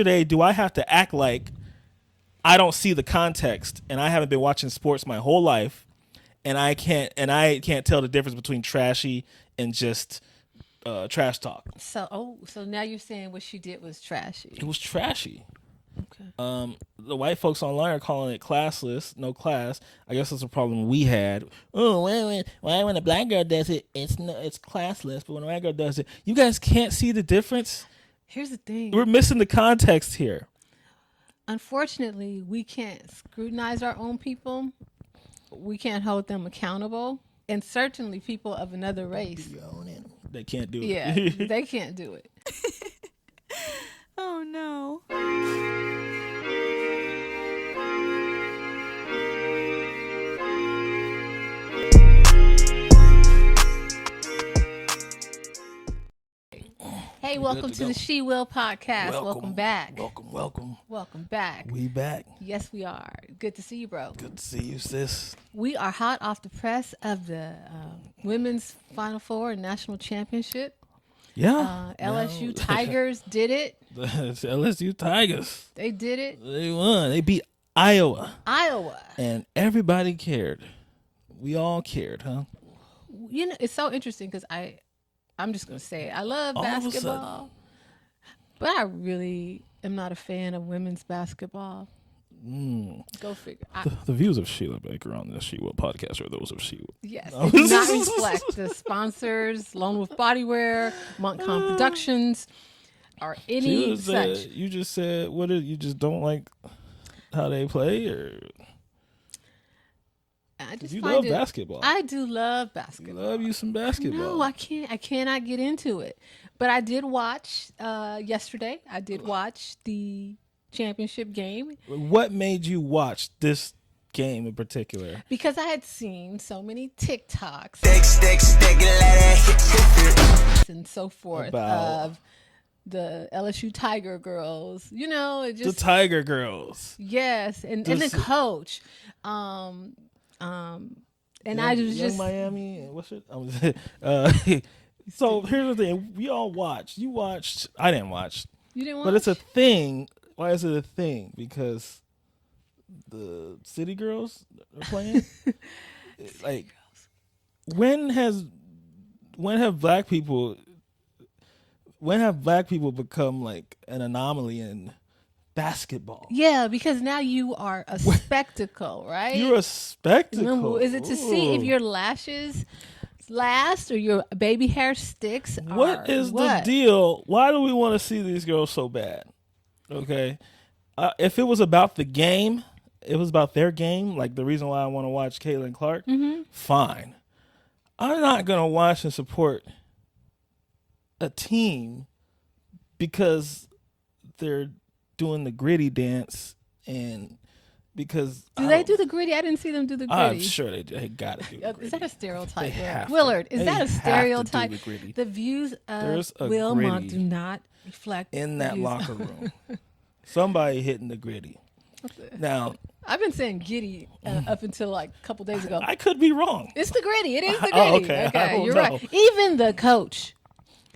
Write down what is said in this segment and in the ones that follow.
Today, do I have to act like I don't see the context and I haven't been watching sports my whole life and I can't tell the difference between trashy and just trash talk? So now you're saying what she did was trashy. It was trashy. Okay. The white folks online are calling it classless, no class. I guess that's a problem we had. Oh, why when a black girl does it, it's classless, but when a white girl does it, you guys can't see the difference. Here's the thing. We're missing the context here. Unfortunately, we can't scrutinize our own people. We can't hold them accountable. And certainly people of another race. They can't do it. Yeah, they can't do it. Oh, no. Hey, welcome to the She Will podcast. Welcome back. Welcome back. We back. Yes, we are. Good to see you, bro. Good to see you, sis. We are hot off the press of the women's Final Four and National Championship. Yeah. LSU Tigers did it. The LSU Tigers. They did it. They won. They beat Iowa. And everybody cared. We all cared, huh? You know, it's so interesting because I'm just going to say it. I love basketball, but I really am not a fan of women's basketball. Go figure. The views of Sheila Baker on the She Will podcast are those of Sheila. Yes, they do not reflect the sponsors, Lone Wolf Bodywear, Montcalm Productions, or any such. You just said, you just don't like how they play, or... You love basketball. I do love basketball. Love you some basketball. No, I can't. I cannot get into it. But I did watch yesterday. I did watch the championship game. What made you watch this game in particular? Because I had seen so many TikToks and so forth of the LSU Tiger girls. You know, it just the Tiger girls. Yes, and the coach. And I was just Miami. What's it? So here's the thing: we all watched. You watched. I didn't watch. You didn't watch, but it's a thing. Why is it a thing? Because the City Girls are playing. Like, when have black people become like an anomaly in basketball? Yeah, because now you are a spectacle, right? You're a spectacle. Is it to see if your lashes last or your baby hair sticks? What is the deal? Why do we want to see these girls so bad? Okay, if it was about the game, it was about their game, like the reason why I want to watch Caitlyn Clark, fine. I'm not going to watch and support a team because they're doing the gritty dance, and because they do the gritty? I didn't see them do the gritty. I'm sure they got to do the gritty. Is that a stereotype? They Willard, is that a stereotype? The views of Wilmot do not reflect in that locker room. Somebody hitting the gritty. Now, I've been saying giddy up until like a couple days ago. I could be wrong. It's the gritty. It is the gritty. Okay, you're right. Even the coach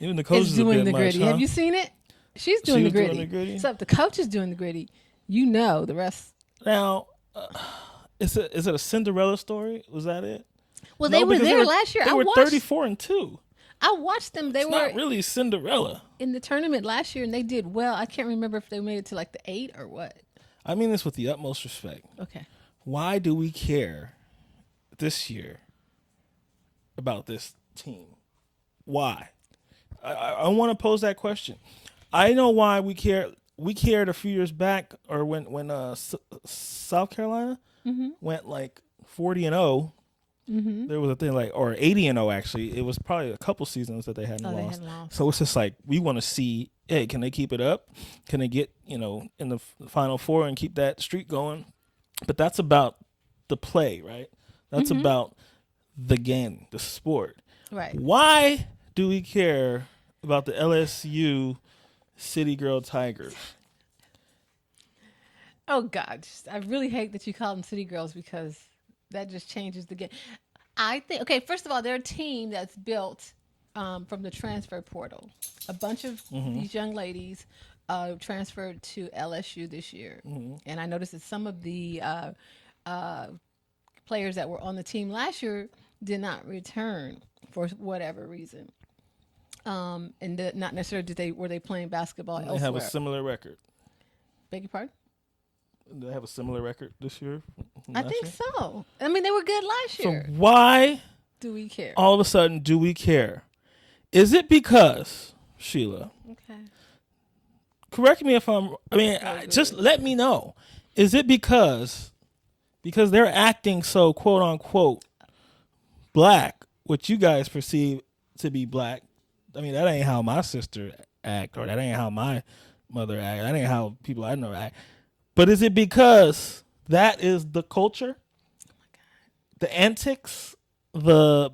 is doing the gritty. Huh? Have you seen it? She's doing the gritty. So if the coach is doing the gritty, you know the rest. Now, is it a Cinderella story? Was that it? Well, they were there last year. They were 34-2. I watched them. They were not really Cinderella in the tournament last year, and they did well. I can't remember if they made it to like the 8 or what. I mean this with the utmost respect. Okay. Why do we care this year about this team? Why? I want to pose that question. I know why we care. We cared a few years back, or when South Carolina went like 40-0. There was a thing like, or 80-0 actually. It was probably a couple seasons that they hadn't lost. So it's just like, we want to see, hey, can they keep it up? Can they get, in the Final Four and keep that streak going? But that's about the play, right? That's about the game, the sport. Right. Why do we care about the LSU City Girl Tigers? Oh, God. I really hate that you call them City Girls because that just changes the game. I think, okay, first of all, they're a team that's built from the transfer portal. A bunch of these young ladies transferred to LSU this year, Mm-hmm. and I noticed that some of the players that were on the team last year did not return for whatever reason. Not necessarily were they playing basketball They elsewhere. have a similar record. Beg your pardon? They have a similar record this year. I think so. I mean, they were good last year. So why Do we care? all of a sudden do we care? Is it because, Sheila? Okay. Correct me if just let me know. Is it because they're acting so quote unquote black, what you guys perceive to be black? I mean, that ain't how my sister act, or that ain't how my mother act. That ain't how people I know act. But is it because that is the culture? Oh my God. The antics, the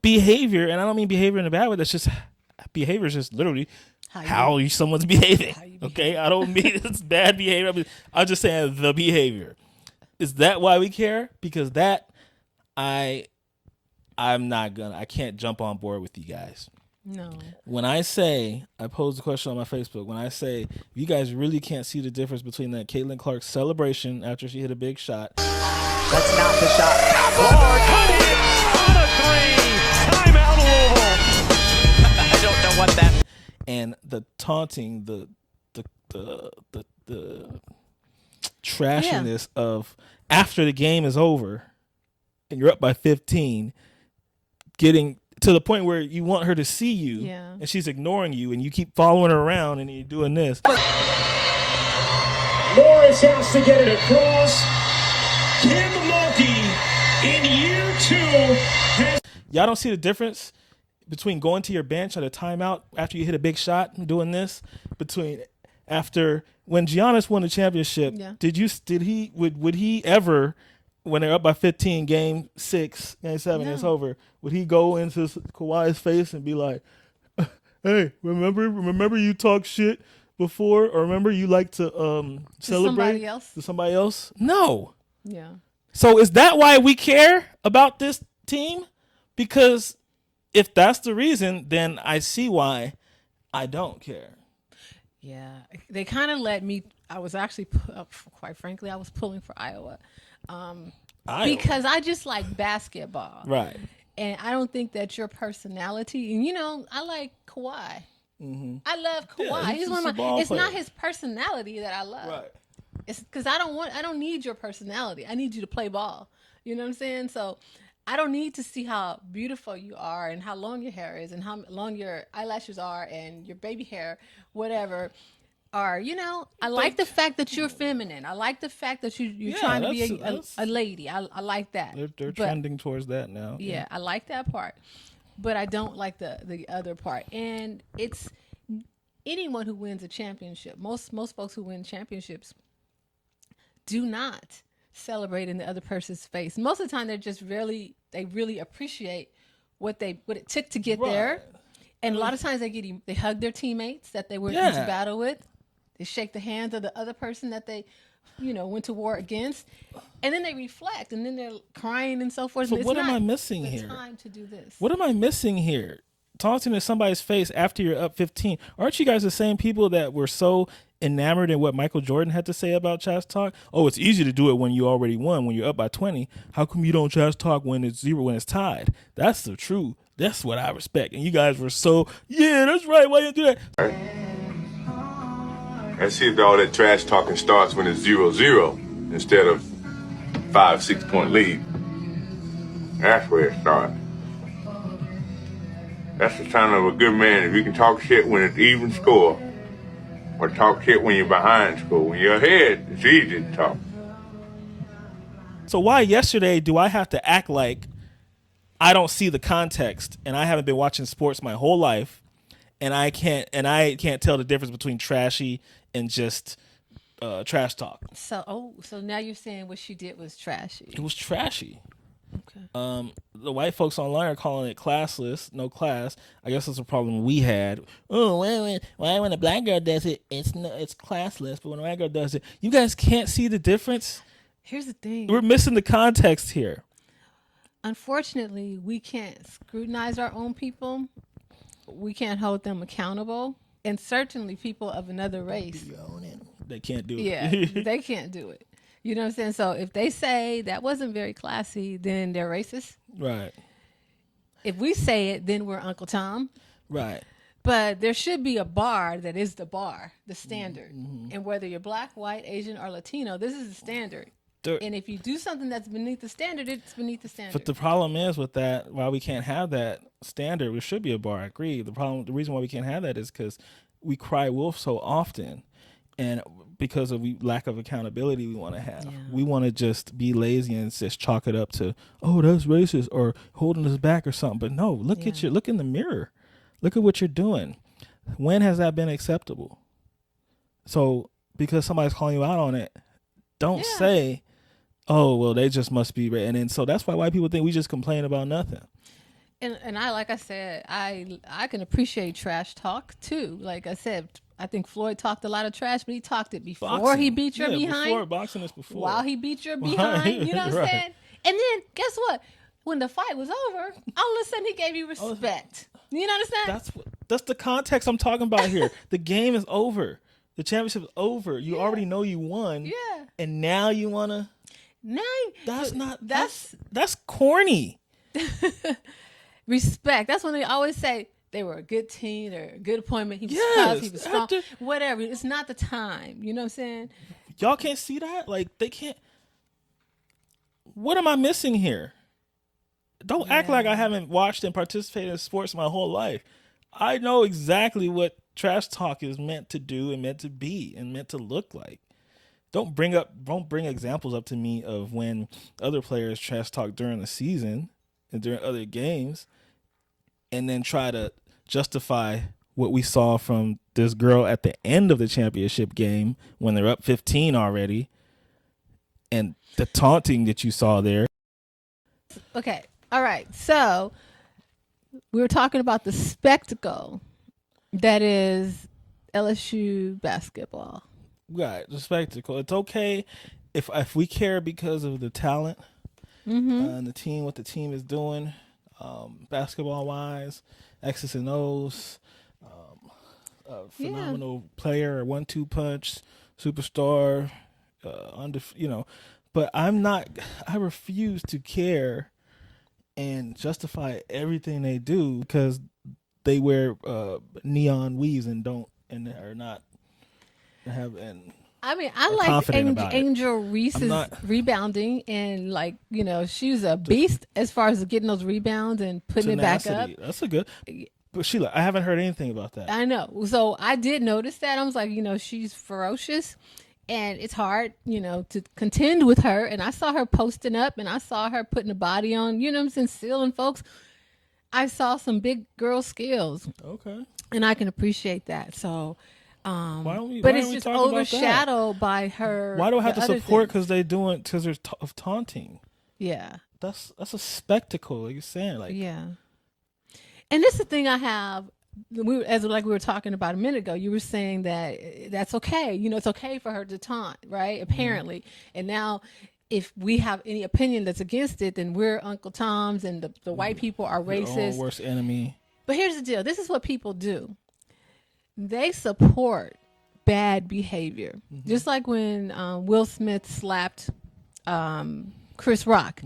behavior, and I don't mean behavior in a bad way. That's just behavior is just literally how someone's behaving. Okay, I don't mean it's bad behavior. I'm just saying the behavior. Is that why we care? Because that I can't jump on board with you guys. No. When I posed the question on my Facebook, when I say you guys really can't see the difference between that Caitlin Clark celebration after she hit a big shot. That's not the shot. Clark on a three. Timeout Louisville. I don't know what that. And the taunting, the trashiness of after the game is over and you're up by 15, getting to the point where you want her to see you, and she's ignoring you, and you keep following her around, and you're doing this. Morris has to get it across. Kim Mulkey in year 2. Y'all don't see the difference between going to your bench at a timeout after you hit a big shot and doing this, between after when Giannis won the championship. Would he ever, when they're up by 15, game 6, game 7, it's over, would he go into Kawhi's face and be like, hey, remember you talk shit before, or remember you like to celebrate to somebody else? No. Yeah. So is that why we care about this team? Because if that's the reason, then I see why I don't care. Yeah. They kind of let me, I was actually, quite frankly, I was pulling for Iowa. Because I just like basketball. Right. And I don't think that your personality, and I like Kawhi. Mm-hmm. I love Kawhi. Yeah, he's one of my, it's not his personality that I love. Right. It's because I don't need your personality. I need you to play ball. You know what I'm saying? So I don't need to see how beautiful you are and how long your hair is and how long your eyelashes are and your baby hair, whatever. Are I like the fact that you're feminine. I like the fact that you're trying to be a lady. I like that. They're trending towards that now. Yeah, I like that part, but I don't like the other part. And it's anyone who wins a championship. Most folks who win championships do not celebrate in the other person's face. Most of the time, they really appreciate what it took to get there. And a lot of times they hug their teammates that they were into battle with. They shake the hands of the other person that they, went to war against, and then they reflect, and then they're crying and so forth. So what am I missing here? Time to do this. What am I missing here? Taunting in somebody's face after you're up 15. Aren't you guys the same people that were so enamored in what Michael Jordan had to say about trash talk? Oh, it's easy to do it when you already won, when you're up by 20. How come you don't trash talk when it's 0, when it's tied? That's the truth. That's what I respect. And you guys were so, that's right. Why you do that? And see if all that trash talking starts when it's 0-0 instead of 5-6 point lead. That's where it starts. That's the sign of a good man. If you can talk shit when it's even score, or talk shit when you're behind score. When you're ahead, it's easy to talk. So why yesterday do I have to act like I don't see the context and I haven't been watching sports my whole life, and I can't tell the difference between trashy and just trash talk? So now you're saying what she did was trashy. It was trashy. Okay. The white folks online are calling it classless, no class. I guess that's a problem we had. Oh, why when a black girl does it, it's classless, but when a white girl does it, you guys can't see the difference. Here's the thing. We're missing the context here. Unfortunately, we can't scrutinize our own people. We can't hold them accountable. And certainly people of another race. They can't do it. Yeah, they can't do it. You know what I'm saying? So if they say that wasn't very classy, then they're racist. Right. If we say it, then we're Uncle Tom. Right. But there should be a bar that is the bar, the standard. And whether you're black, white, Asian, or Latino, this is the standard. And if you do something that's beneath the standard, it's beneath the standard. But the problem is with that, why we can't have that standard, there should be a bar, I agree. The reason why we can't have that is because we cry wolf so often. And because of lack of accountability we want to have. Yeah. We want to just be lazy and just chalk it up to, oh, that's racist or holding us back or something. But no, look in the mirror. Look at what you're doing. When has that been acceptable? So because somebody's calling you out on it, don't say, oh, well, they just must be. And then so that's why white people think we just complain about nothing. And I, like I said, I can appreciate trash talk too. Like I said, I think Floyd talked a lot of trash, but he talked it before he beat your behind. Before boxing is before. While he beat your behind, you know what I'm saying? And then guess what? When the fight was over, all of a sudden he gave you respect. You know what I'm saying? That's the context I'm talking about here. The game is over. The championship is over. You already know you won. Yeah. And now you wanna. That's corny. Respect. That's when they always say they were a good team or a good appointment. He was tough. He was strong. Whatever. It's not the time. You know what I'm saying? Y'all can't see that? Like, they can't. What am I missing here? Don't act like I haven't watched and participated in sports my whole life. I know exactly what trash talk is meant to do and meant to be and meant to look like. Don't bring examples up to me of when other players trash talk during the season and during other games and then try to justify what we saw from this girl at the end of the championship game when they're up 15 already and the taunting that you saw there. Okay. All right. So we were talking about the spectacle that is LSU basketball. Right. The spectacle. It's okay if we care because of the talent and the team, what the team is doing, basketball wise, X's and O's, phenomenal player, 1-2 punch, superstar, but I refuse to care and justify everything they do because they wear neon weaves and are not have and. I mean, I like Angel Reese's rebounding and she's a beast as far as getting those rebounds and putting tenacity. It back up. That's a good. But Sheila, I haven't heard anything about that. I know. So I did notice that. I was like, she's ferocious and it's hard, to contend with her. And I saw her posting up and I saw her putting a body on, sealing folks. I saw some big girl skills. Okay. And I can appreciate that. So, but it's just overshadowed by her. Why do I have to support because they're doing because they're of taunting? Yeah, that's a spectacle. Like you're saying, And this is the thing I have. We were talking about a minute ago. You were saying that's okay. It's okay for her to taunt, right? Apparently, and now if we have any opinion that's against it, then we're Uncle Toms and the white people are racist. Our worst enemy. But here's the deal. This is what people do. They support bad behavior. Just like when Will Smith slapped Chris Rock.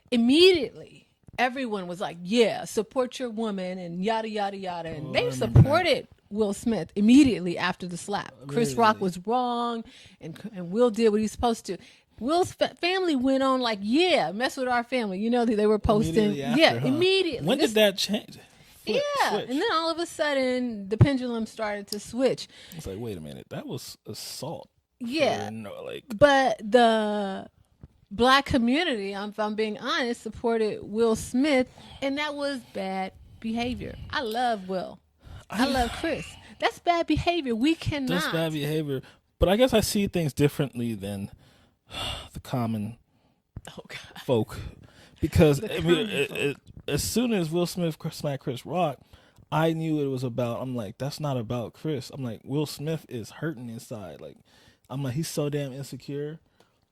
Immediately, everyone was like, yeah, support your woman and yada, yada, yada. And they supported Will Smith immediately after the slap. Really? Chris Rock was wrong and Will did what he's supposed to. Will's family went on like, yeah, mess with our family. They were posting. Immediately. When did that change? Switch. And then all of a sudden the pendulum started to switch. It's like, wait a minute, that was assault. Yeah, but the black community, if I'm being honest, supported Will Smith, and that was bad behavior. I love Will. I love Chris. That's bad behavior. We cannot. That's bad behavior. But I guess I see things differently than the common folk. Because as soon as Will Smith smacked Chris Rock, I knew it was about. I'm like, that's not about Chris. I'm like, Will Smith is hurting inside. Like, I'm like, he's so damn insecure,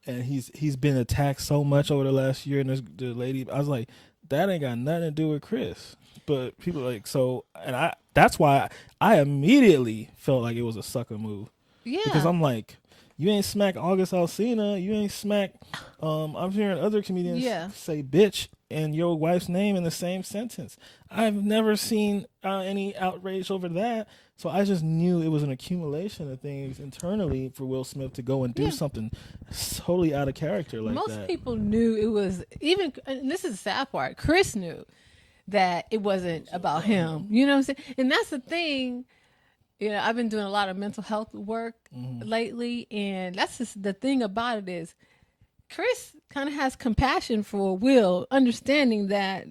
and he's been attacked so much over the last year. And the lady, I was like, that ain't got nothing to do with Chris. But people like so, and that's why I immediately felt like it was a sucker move. Yeah, because I'm like, you ain't smack August Alsina, you ain't smack. I'm hearing other comedians say bitch and your wife's name in the same sentence. I've never seen any outrage over that. So I just knew it was an accumulation of things internally for Will Smith to go and do something totally out of character like that. Most people knew it was, even, and this is the sad part, Chris knew that it wasn't about him. You know what I'm saying? And that's the thing. You know, I've been doing a lot of mental health work lately, and that's just the thing about it is Chris kind of has compassion for Will, understanding that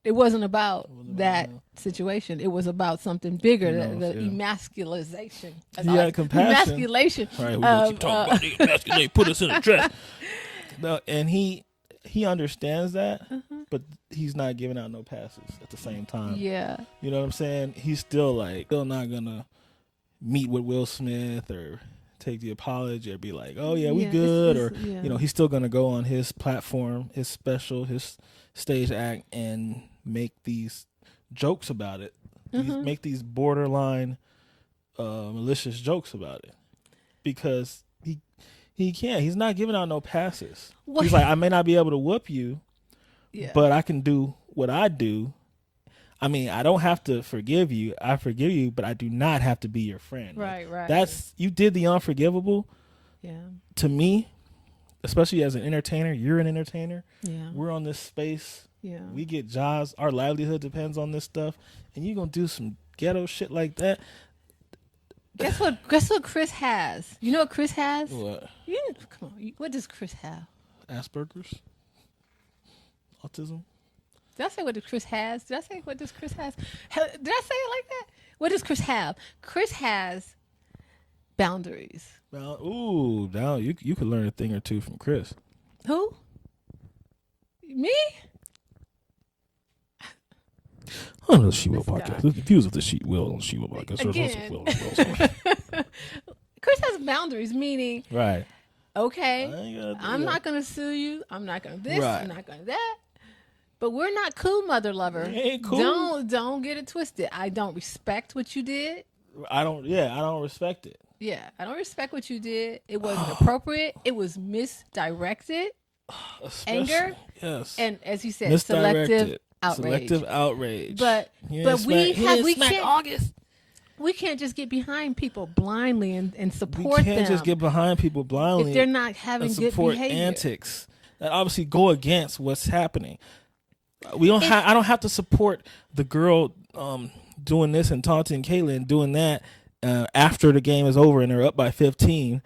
it wasn't about that situation. It was about something bigger, the emasculization. He had compassion. Emasculation. Right, we gonna keep talking about the emasculate, put us in a dress. No, and he understands that, but he's not giving out no passes at the same time. Yeah. You know what I'm saying? He's still not gonna meet with Will Smith or take the apology or be like, oh yeah, we good, or you know, he's still gonna go on his platform, his special, his stage act, and make these jokes about it. Make these borderline malicious jokes about it, because he can't. He's not giving out no passes. What? He's like, I may not be able to whoop you, but I can do what I do. I mean, I don't have to forgive you. I forgive you, but I do not have to be your friend. Right. That's, you did the unforgivable. Yeah. To me, especially as an entertainer, you're an entertainer. Yeah. We're on this space. Yeah. We get jobs. Our livelihood depends on this stuff. And you're going to do some ghetto shit like that. Guess what Chris has? You know what Chris has? What? Come on. What does Chris have? Asperger's? Autism? Did I say what does Chris has? Did I say what does Chris has? Did I say it like that? What does Chris have? Chris has boundaries. Ooh, now you could learn a thing or two from Chris. Who? Me? On the She Will podcast. The views of the She Will on She Will podcast. Again. Chris has boundaries, meaning, right? Okay, I'm not going to sue you. I'm not going to this. Right. I'm not going to that. But we're not cool, mother lover. Ain't cool. Don't get it twisted. I don't respect what you did. I don't respect it. Yeah, I don't respect what you did. It wasn't appropriate. It was misdirected. Anger. Yes. And as you said, selective outrage. But we can't August. We can't just get behind people blindly and support them. We can't just get behind people blindly if they're not having good behavior. Antics that obviously go against what's happening. I don't have to support the girl doing this and taunting Caitlyn doing that after the game is over and they're up by 15,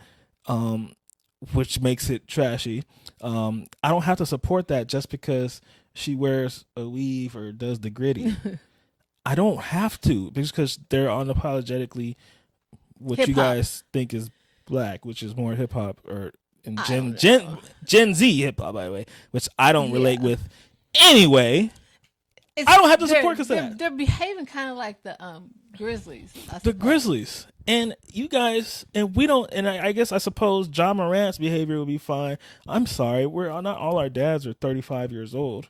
which makes it trashy. I don't have to support that just because she wears a weave or does the gritty. I don't have to, because they're unapologetically what hip-hop. You guys think is black, which is more hip hop or Gen Z hip hop, by the way, which I don't relate with. Anyway, I don't have to support because of that. They're behaving kind of like the Grizzlies. The Grizzlies. And you guys, and we don't, and I guess I suppose John Morant's behavior will be fine. I'm sorry, not all our dads are 35 years old.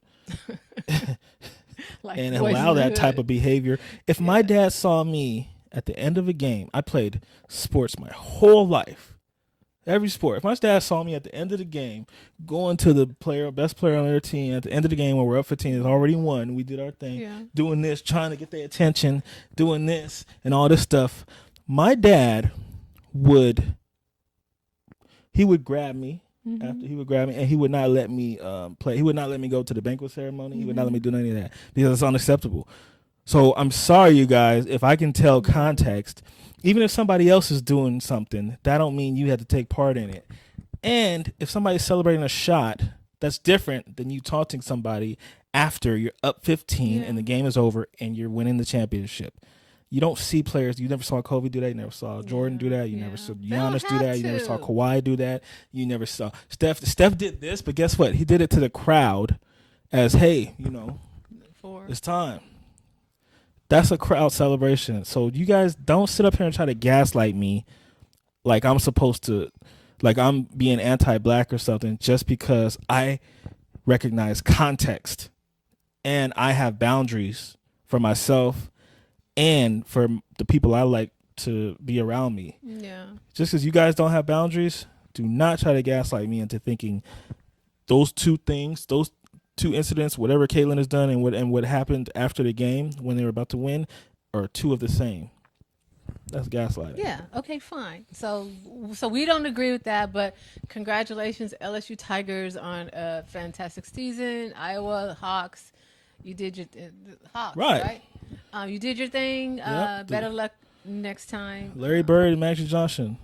And allow that type of behavior. If my dad saw me at the end of a game, I played sports my whole life. Every sport. If my dad saw me at the end of the game, going to the best player on their team at the end of the game when we're up 15, it's already won. We did our thing, doing this, trying to get their attention, doing this and all this stuff. My dad would grab me after he would grab me, and he would not let me play. He would not let me go to the banquet ceremony. He would not let me do any of that because it's unacceptable. So I'm sorry, you guys, if I can tell context. Even if somebody else is doing something, that don't mean you have to take part in it. And if somebody's celebrating a shot, that's different than you taunting somebody after you're up 15 and the game is over and you're winning the championship. You don't see players. You never saw Kobe do that. You never saw Jordan do that. You never saw Giannis do that. You never saw Kawhi do that. You never saw Steph. Steph did this, but guess what? He did it to the crowd as, hey, it's time. That's a crowd celebration. So you guys don't sit up here and try to gaslight me like I'm supposed to, like I'm being anti-black or something just because I recognize context and I have boundaries for myself and for the people I like to be around me. Yeah. Just because you guys don't have boundaries, do not try to gaslight me into thinking those two things, those two incidents, whatever Caitlyn has done and what happened after the game when they were about to win, are two of the same. That's gaslighting. Yeah. Okay. Fine. So we don't agree with that, but congratulations, LSU Tigers, on a fantastic season. Iowa Hawks, you did your Hawks, right? You did your thing. Better luck next time. Larry Bird and Magic Johnson,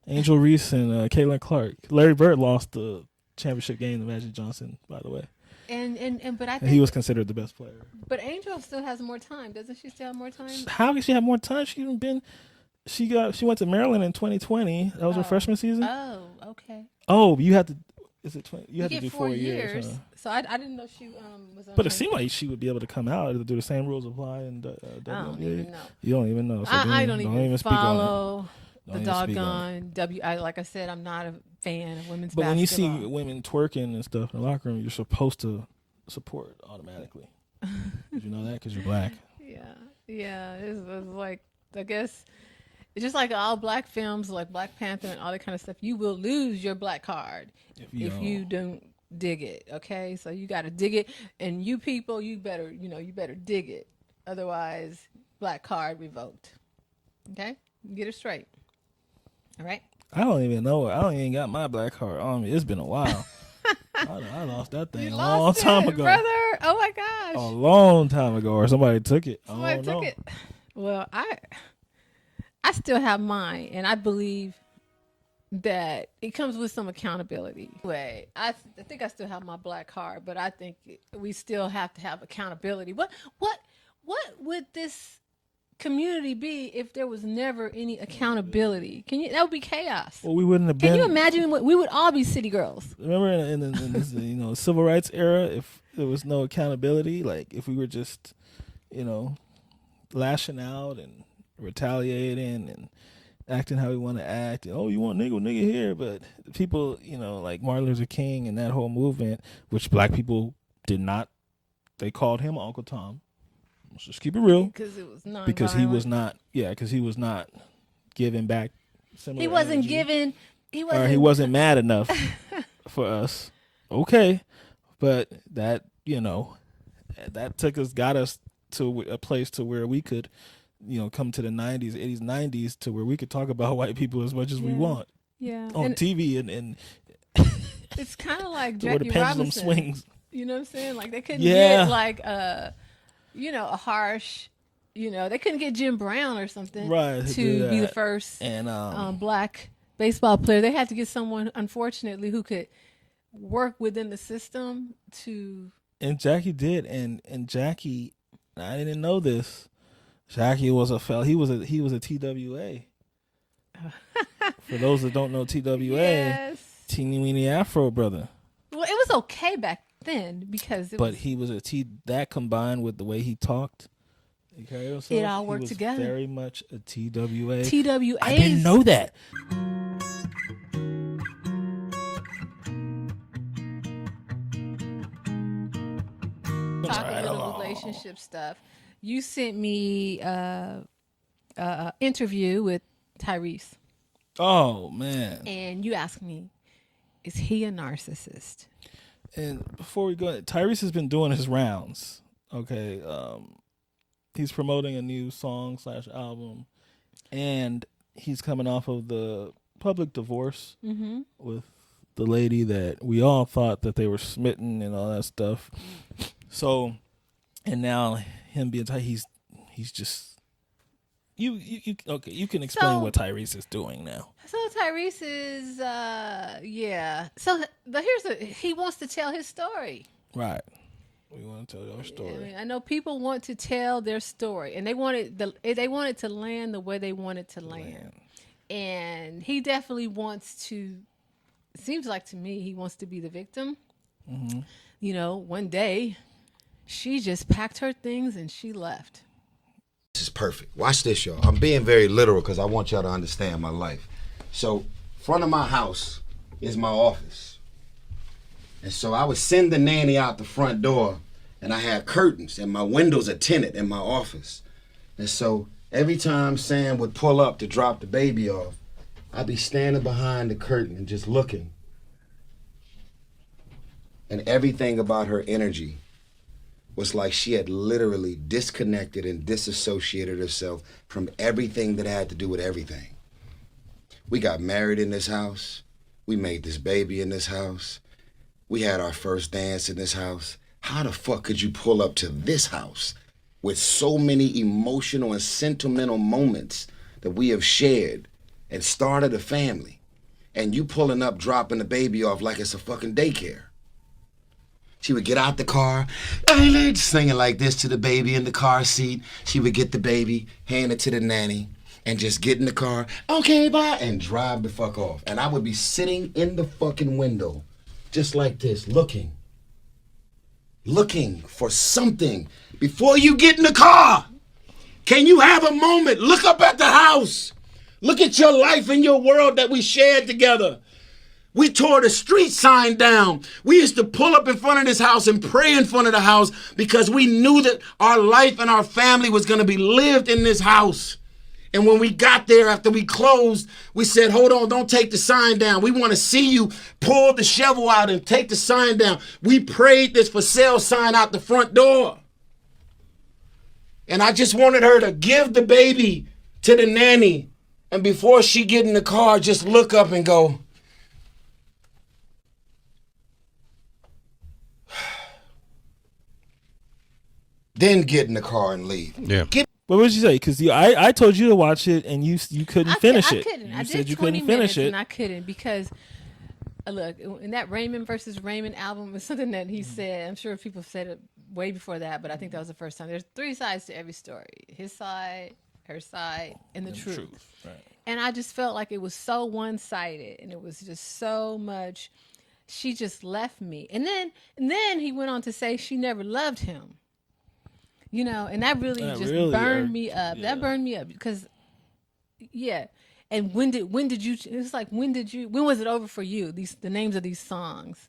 Angel Reese and Caitlin Clark. Larry Bird lost the championship game to Magic Johnson, by the way. But I think he was considered the best player. But Angel still has more time, doesn't she? Still have more time? How can she have more time? She went to Maryland in 2020. That was her freshman season. Oh, okay. Oh, you have to. Is it 20? You have to get do 4 years. Huh? So I didn't know she was on. But it seemed like she would be able to come out and do the same rules apply. And I don't even know. You don't even know. So I don't even follow the doggone like I said, I'm not a fan of women's basketball. But when you see women twerking and stuff in the locker room, you're supposed to support automatically. Did you know that? Because you're black. Yeah. It's like, I guess, it's just like all black films, like Black Panther and all that kind of stuff. You will lose your black card if you don't dig it. Okay, so you got to dig it, and you people, you better dig it. Otherwise, black card revoked. Okay, get it straight. All right. I don't even know. I don't even got my black card on me. It's been a while. I lost that thing a long time ago, brother. Oh my gosh, a long time ago, or somebody took it. Somebody took it. Well, I still have mine, and I believe that it comes with some accountability. Anyway, I think I still have my black card, but I think we still have to have accountability. What would this community be if there was never any accountability? That would be chaos. Well, we wouldn't have been. Can you imagine we would all be city girls? Remember in this civil rights era, if there was no accountability, like if we were just lashing out and retaliating and acting how we want to act, and you want nigga here, but people like Martin Luther King and that whole movement, which black people did not, they called him Uncle Tom. Let's just keep it real. Because it was not. Because he was not. Yeah, because he was not giving back similar. He wasn't energy. giving. Or he wasn't mad enough for us. Okay, but that got us to a place to where we could, come to the 90s, 80s, 90s, to where we could talk about white people as much as we want. Yeah. On TV and it's kind of like where the Jackie pendulum Robinson. swings. You know what I'm saying? Like they couldn't get like a harsh, they couldn't get Jim Brown or something to be the first black baseball player. They had to get someone, unfortunately, who could work within the system to. And Jackie did, and Jackie, I didn't know this. Jackie was he was a TWA. For those that don't know TWA, yes. Teeny Weeny Afro Brother. Well, it was okay back then because he was that combined with the way he talked, he carried himself, it all worked together. Very much a TWA. TWA. I didn't know that. Talking about relationship stuff. You sent me interview with Tyrese. Oh man! And you asked me, is he a narcissist? And before we go, Tyrese has been doing his rounds. Okay, he's promoting a new song / album, and he's coming off of the public divorce with the lady that we all thought that they were smitten and all that stuff. So, and now him being he's just you okay. You can explain what Tyrese is doing now. So Tyrese is So he wants to tell his story. Right. We want to tell your story. I mean, I know people want to tell their story, and they want it to land the way they want it to land. And he definitely wants to. It seems like to me he wants to be the victim. Mm-hmm. One day she just packed her things and she left. This is perfect. Watch this, y'all. I'm being very literal because I want y'all to understand my life. So, front of my house is my office. And so I would send the nanny out the front door And I had curtains, and my windows are tinted in my office. And so every time Sam would pull up to drop the baby off, I'd be standing behind the curtain and just looking. And everything about her energy was like she had literally disconnected and disassociated herself from everything that had to do with everything. We got married in this house. We made this baby in this house. We had our first dance in this house. How the fuck could you pull up to this house with so many emotional and sentimental moments that we have shared and started a family, and you pulling up, dropping the baby off like it's a fucking daycare? She would get out the car, singing like this to the baby in the car seat. She would get the baby, hand it to the nanny, and just get in the car, okay, bye, and drive the fuck off. And I would be sitting in the fucking window, just like this, looking for something. Before you get in the car, can you have a moment? Look up at the house. Look at your life and your world that we shared together. We tore the street sign down. We used to pull up in front of this house and pray in front of the house because we knew that our life and our family was going to be lived in this house. And when we got there, after we closed, we said, hold on, don't take the sign down. We want to see you pull the shovel out and take the sign down. We prayed this for sale sign out the front door. And I just wanted her to give the baby to the nanny. And before she get in the car, just look up and go, then get in the car and leave. Yeah. What would you say? Because I told you to watch it and you couldn't finish it. I couldn't. You I said did you 20 couldn't minutes finish it. and I couldn't because, look, in that Raymond versus Raymond album was something that he said. I'm sure people said it way before that, but I think that was the first time. There's 3 sides to every story: his side, her side, and the truth. Right. And I just felt like it was so one-sided, and it was just so much. She just left me, and then he went on to say she never loved him. You know, and that really burned me up. Yeah. That burned me up because, yeah. And when did you? It's like when was it over for you? The names of these songs.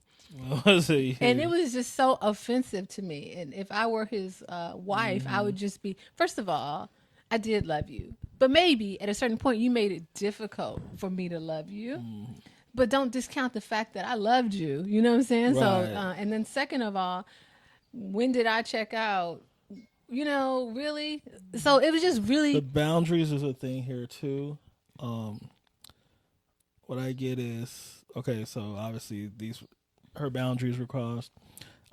Was it? And it was just so offensive to me. And if I were his wife, I would just be. First of all, I did love you, but maybe at a certain point you made it difficult for me to love you. But don't discount the fact that I loved you. You know what I'm saying? Right. So, and then second of all, when did I check out? You know, really? So it was just really... The boundaries is a thing here, too. What I get is... Okay, so obviously her boundaries were crossed.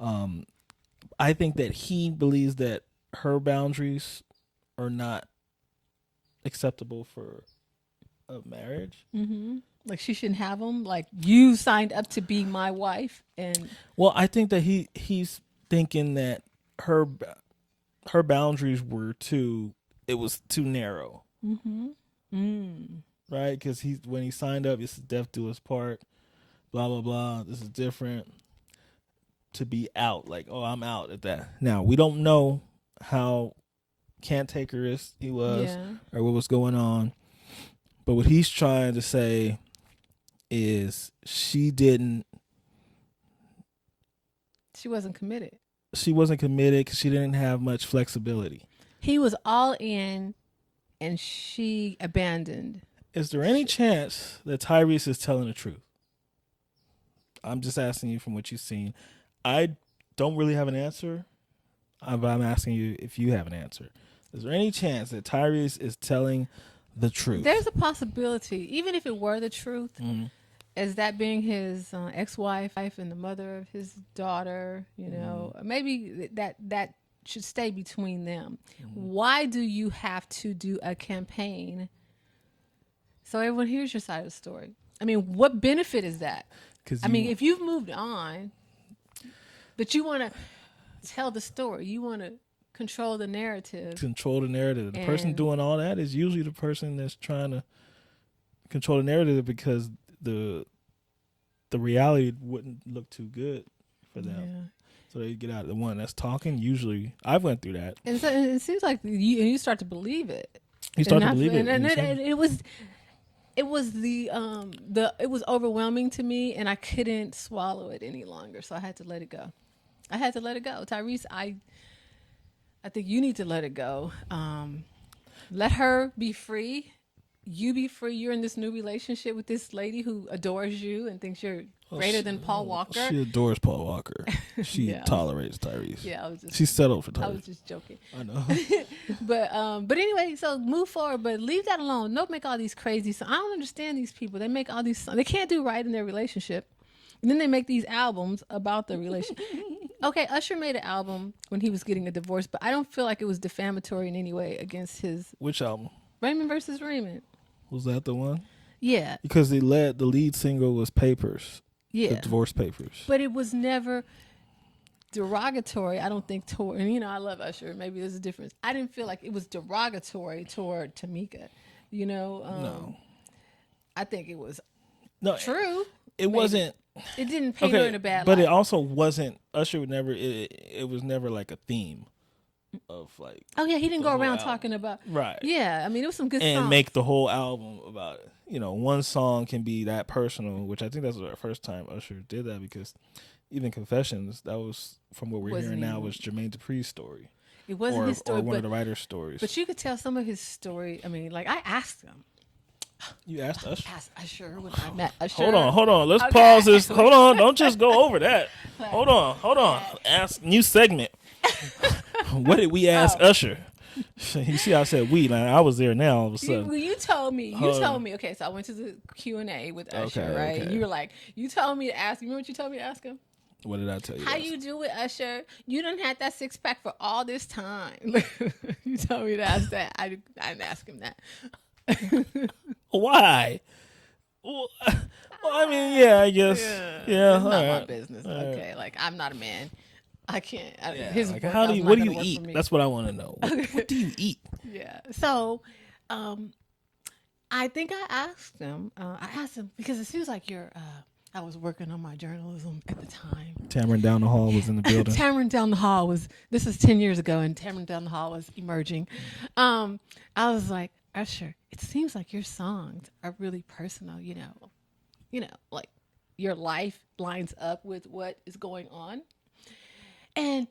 I think that he believes that her boundaries are not acceptable for a marriage. Mm-hmm. Like she shouldn't have them. Like you signed up to be my wife. And well, I think that he's thinking that her boundaries were it was too narrow. Mm-hmm. Right? Because when he signed up, it's death do us part, blah, blah, blah. This is different. To be out, like, oh, I'm out at that. Now, we don't know how cantankerous he was or what was going on. But what he's trying to say is she wasn't committed. She wasn't committed because she didn't have much flexibility. He was all in, and she abandoned. Is there any chance that Tyrese is telling the truth? I'm just asking you from what you've seen. I don't really have an answer, but I'm asking you if you have an answer. Is there any chance that Tyrese is telling the truth? There's a possibility, even if it were the truth, as that being his ex-wife and the mother of his daughter, you know, maybe that should stay between them. Why do you have to do a campaign so everyone hears your side of the story? I mean, what benefit is that? If you've moved on, but you want to tell the story, you want to control the narrative. The person doing all that is usually the person that's trying to control the narrative because the reality wouldn't look too good for them. Yeah. So they get out of the one that's talking. Usually, I've went through that. And so it seems like you start to believe it. You start to believe it. And it was overwhelming to me, and I couldn't swallow it any longer. So I had to let it go. I had to let it go. Tyrese, I think you need to let it go. Let her be free. You be free. You're in this new relationship with this lady who adores you and thinks you're greater than Paul Walker. She adores Paul Walker. She Yeah. tolerates Tyrese. Yeah, I was just. She's settled for Tyrese. I was just joking. I know. But anyway, so move forward, but leave that alone. Don't make all these crazy songs. I don't understand these people. They make all these songs. They can't do right in their relationship. And then they make these albums about the relationship. Okay, Usher made an album when he was getting a divorce, but I don't feel like it was defamatory in any way against his Which album? Raymond versus Raymond. Was that the one? Yeah. Because the lead single was Papers. Yeah. The divorce papers. But it was never derogatory, I don't think, toward, and I love Usher. Maybe there's a difference. I didn't feel like it was derogatory toward Tamika. No. I think it was No, true. It wasn't. It didn't paint her in a bad light. But it also wasn't. Usher would never. It was never like a theme of like. Oh yeah, he didn't go whole around album. talking about. Right. Yeah, I mean, it was some good And songs. make the whole album about it. One song can be that personal, which I think that's the first time Usher did that, because even Confessions, that was, from what we're Wasn't hearing now, even- was Jermaine Dupri's story. It wasn't or, his story, or one but of the writer's stories. but you could tell some of his story. I mean, like I asked him. You asked Usher. Asked Usher when I met Usher. Hold on. Let's Okay. pause this. Hold on. Don't just go over that. Hold on. Ask new segment. What did we ask Usher? You see how I said we? Like, I was there now all of a sudden. You told me. Okay, so I went to the Q&A with Usher, Okay, right? okay. And you were like, you told me to ask. You remember what you told me to ask him? What did I tell you? How you do it, Usher? You done had that 6-pack for all this time. You told me to ask that. I didn't ask him that. Why? Well, I mean, yeah, I guess. Yeah, It's all not my right. business. All right. Okay, like I'm not a man. I can't. Yeah, his like, workout's how do you? not What do gonna you work for eat? me. That's what I want to know. What do you eat? Yeah. So, I think I asked him. I asked him because it seems like I was working on my journalism at the time. Tamron down the hall was in the building. Tamron Down the Hall was. This is 10 years ago, and Tamron Down the Hall was emerging. I was like, Usher, it seems like your songs are really personal. Like your life lines up with what is going on. And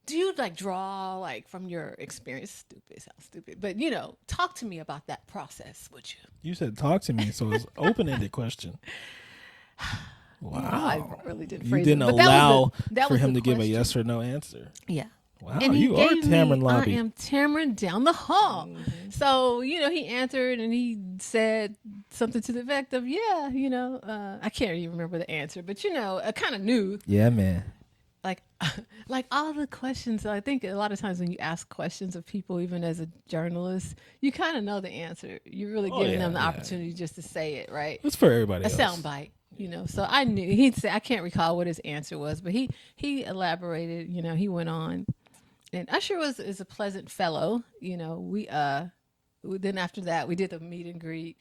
do you like draw like from your experience? Stupid, sounds stupid, but talk to me about that process, would you? You said talk to me, so it's an open-ended question. Wow. I really didn't You phrase didn't it, but allow that for was him the to give a question. yes or no answer. Yeah. Wow, And he you are gave Tamron me, Lobby. I am Tamron down the hall. Mm-hmm. So, he answered and he said something to the effect of, I can't even remember the answer, but I kind of knew. Yeah, man. Like all the questions, I think a lot of times when you ask questions of people, even as a journalist, you kind of know the answer. You're really giving them the opportunity just to say it, right? It's for everybody A else. soundbite, So I knew he'd say, I can't recall what his answer was, but he elaborated. He went on, and Usher is a pleasant fellow. We then after that we did the meet and greet,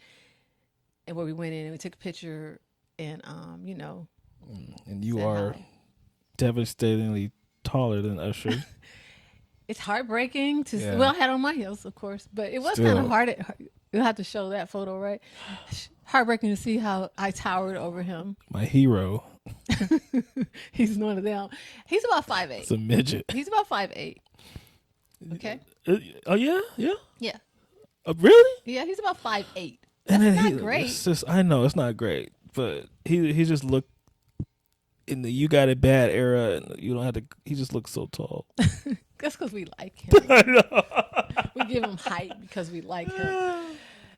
and where we went in and we took a picture, and And you said are hi. devastatingly taller than Usher. It's heartbreaking to Yeah. well, I had on my heels, of course, but it was Still. kind of hard. You'll have to show that photo, right? Heartbreaking to see how I towered over him. My hero. He's one of them. He's about 5'8". It's a midget. He's about 5'8". Okay. Oh yeah, yeah. Yeah. Really? Yeah. He's about 5'8". And That's then not great. It's just, I know it's not great, but he just looked in the "you got it bad" era, and you don't have to. He just looks so tall. That's because we like him. We give him height because we like him.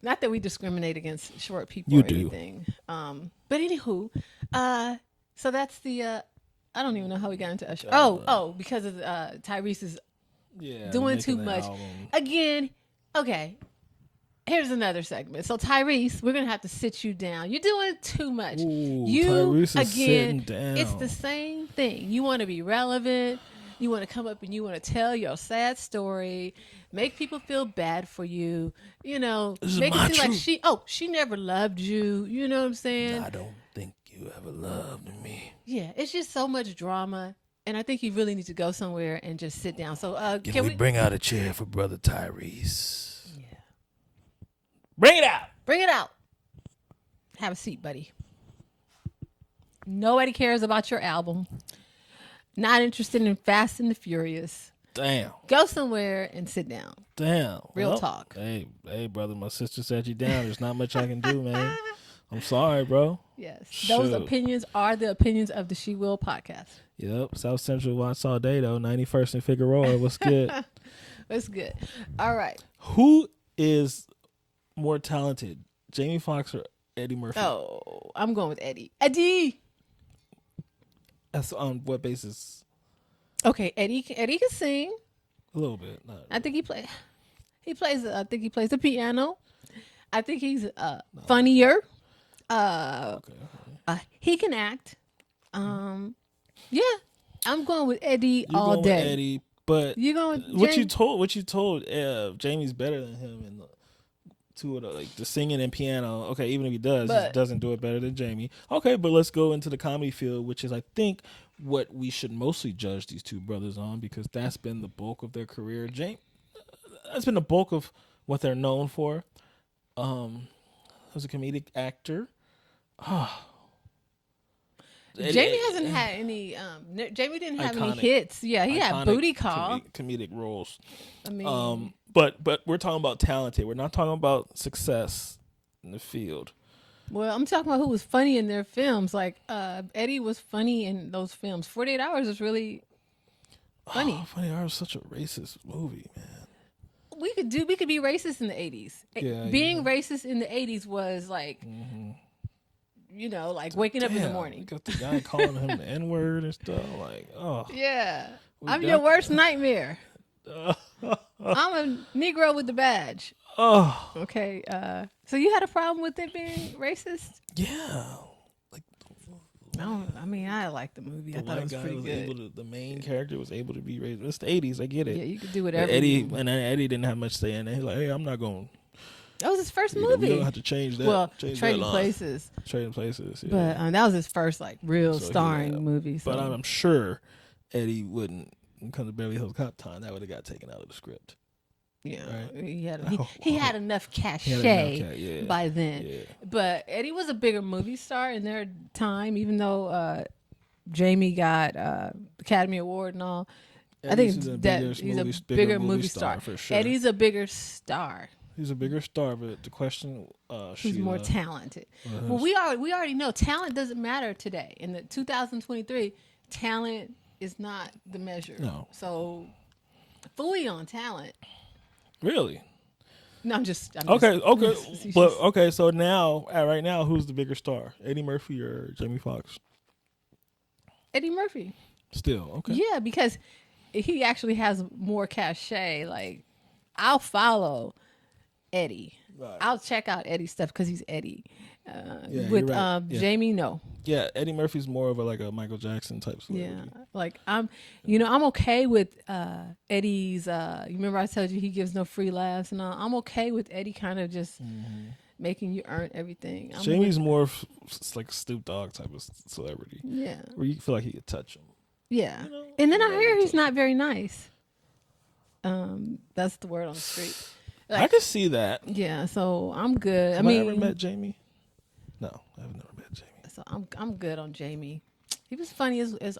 Not that we discriminate against short people You or do. anything. But anywho, so that's the. I don't even know how we got into Usher. Because of Tyrese is Yeah, doing making too the much. album. Again, okay. Here's another segment. So Tyrese, we're gonna have to sit you down. You're doing too much. Ooh, You Tyrese is again. sitting down. It's the same thing. You want to be relevant. You want to come up and you want to tell your sad story, make people feel bad for you. is Make my it seem truth. like she never loved you. You know what I'm saying? I don't think you ever loved me. Yeah, it's just so much drama, and I think you really need to go somewhere and just sit down. So Can we bring out a chair for brother Tyrese? Yeah. Bring it out. Bring it out. Have a seat, buddy. Nobody cares about your album. Not interested in Fast and the Furious. Damn. Go somewhere and sit down. Damn. Real talk. Hey, brother, my sister said you down. There's not much I can do, man. I'm sorry, bro. Yes. Those Shoot. opinions are the opinions of the She Will podcast. Yep. South Central watch all day, though. 91st and Figueroa. What's good? That's good. All right. Who is more talented, Jamie Foxx or Eddie Murphy? Oh, I'm going with Eddie. Eddie. That's on what basis? Okay, Eddie can sing. A little bit. Not I think he plays the piano. I think he's funnier. He can act. Yeah. I'm going with Eddie You're all going day. with Eddie, but You going with what Jamie? you told Jamie's better than him in two of the singing and piano. Okay, even if he does, he doesn't do it better than Jamie. Okay, but let's go into the comedy field, which is I think what we should mostly judge these two brothers on, because that's been the bulk of their career. That's been the bulk of what they're known for. As a comedic actor. Jamie hasn't had any. Jamie didn't have any Iconic. hits. Yeah, he had Booty Call. Comedic roles. I mean, But we're talking about talented. We're not talking about success in the field. well, I'm talking about who was funny in their films. Like Eddie was funny in those films. 48 Hours is really funny. 48 Hours is such a racist movie, man. We could be racist in the 80s. Being racist in the 80s was like, like waking up in the morning. You got the guy calling him the N-word and stuff. Like, Yeah. I'm your worst nightmare. I'm a Negro with the badge. Oh. Okay. So you had a problem with it being racist? Yeah. Like, No, I mean, I liked the movie. I thought it was pretty good. The main character was able to be racist. It's the 80s. I get it. Yeah, you could do But whatever. Eddie didn't have much say in it. He's like, hey, I'm not going. That was his first We movie. don't have to change that. Well, change Trading that line. Places. Trading Places. Yeah. But that was his first real So, starring yeah. movie. So. But I'm sure Eddie wouldn't. When it comes to Beverly Hills Cop time, that would have got taken out of the script. Yeah, Right. he had enough cachet Yeah. by then. Yeah. But Eddie was a bigger movie star in their time, even though Jamie got Academy Award and all. I think Eddie's he's a bigger movie star for sure. Eddie's a bigger star. He's a bigger star, but the question, Who's Sheila, more talented? Well, we already know talent doesn't matter today. In the 2023, talent is not the measure. No. So, fully on talent. Really? No, I'm just Okay. facetious. But okay, so now, right now, who's the bigger star, Eddie Murphy or Jamie Foxx? Eddie Murphy. Still, okay. Yeah, because he actually has more cachet. Like, I'll follow Eddie. Right. I'll check out Eddie's stuff because he's Eddie. you're With right. Yeah. Jamie, no. Yeah, Eddie Murphy's more of a Michael Jackson type celebrity. Yeah, like I'm okay with Eddie's. You remember I told you he gives no free laughs, and all. I'm okay with Eddie kind of just making you earn everything. Jamie's more like Snoop Dogg type of celebrity. Yeah, Where you feel like he could touch him. yeah. And then I hear he's not very nice. That's the word on the street. Like, I could see that. yeah, so I'm good. Have I ever met Jamie? No, I've never met Jamie. So I'm good on Jamie. He was funny as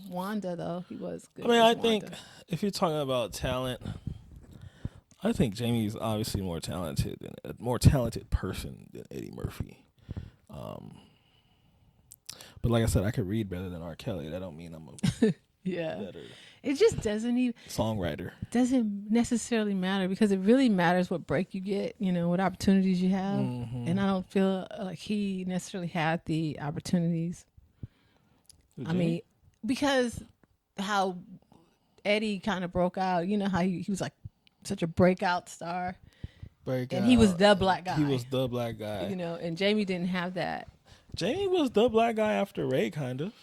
Wanda though. He was good. I mean, as I Wanda. think if you're talking about talent, I think Jamie's obviously more talented than a more talented person than Eddie Murphy. But like I said, I could read better than R. Kelly. That don't mean I'm a yeah. better It just doesn't necessarily matter because it really matters what break you get, what opportunities you have. And I don't feel like he necessarily had the opportunities. I mean, because how Eddie kind of broke out, how he was like such a breakout star. And he was the black guy. He was the black guy. And Jamie didn't have that. Jamie was the black guy after Ray, kind of.